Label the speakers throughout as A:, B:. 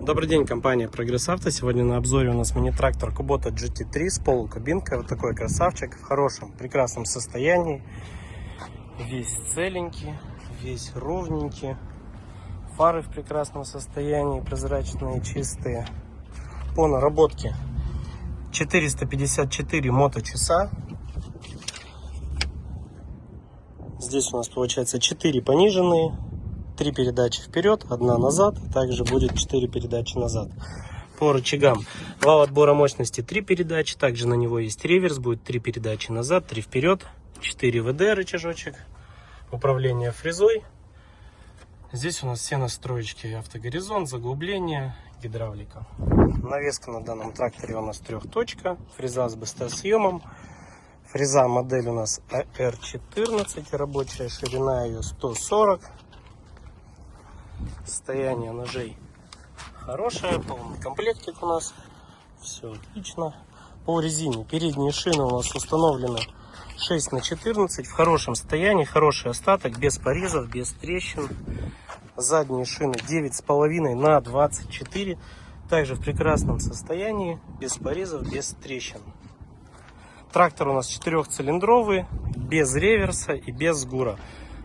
A: Добрый день, компания Прогресс Авто. Сегодня на обзоре у нас мини-трактор Kubota GT3 с полукабинкой. Вот такой красавчик в хорошем, прекрасном состоянии. Весь целенький, весь ровненький. Фары в прекрасном состоянии, прозрачные, чистые. По наработке 454 моточаса. Здесь у нас получается 4 пониженные. 3 передачи вперед, 1 назад, также будет 4 передачи назад. По рычагам вал отбора мощности 3 передачи, также на него есть реверс, будет 3 передачи назад, 3 вперед, 4 ВД рычажочек, управление фрезой. Здесь у нас все настроечки: автогоризонт, заглубление, гидравлика. Навеска на данном тракторе у нас 3-точка, фреза с быстросъемом. Фреза модель у нас AR14, рабочая ширина ее 140. Состояние ножей хорошее, полный комплектик у нас, все отлично. По резине передние шины у нас установлены 6х14 в хорошем состоянии, хороший остаток, без порезов, без трещин. Задние шины 9,5х24, также в прекрасном состоянии, без порезов, без трещин. Трактор у нас 4-цилиндровый, без реверса и без гура,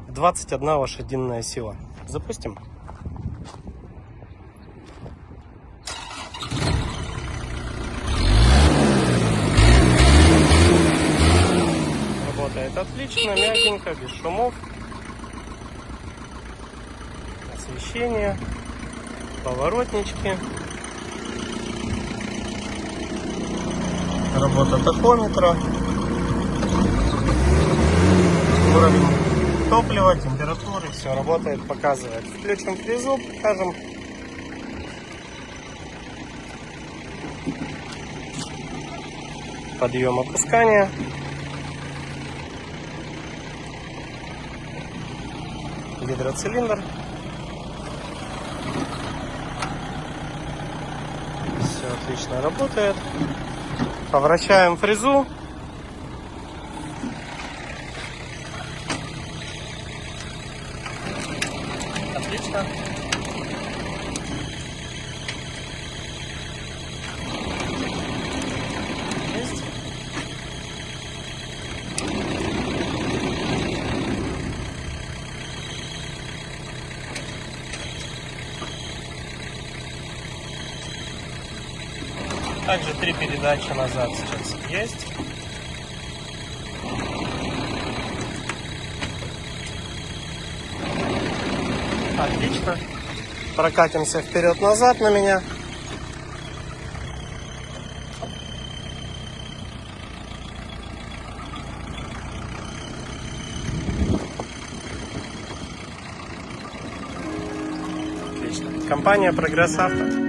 A: 21 лошадиная сила. Запустим. Работает отлично, мягенько, без шумов. Освещение, поворотнички. Работа тахометра. Уровень топлива, температуры, все работает, показывает. Включим фрезу, покажем. Подъем, опускание. Гидроцилиндр. Все отлично работает. Повращаем фрезу. Отлично. Есть. Также 3 передачи назад сейчас есть. Отлично. Прокатимся вперед-назад на меня. Отлично. Компания Прогресс Авто.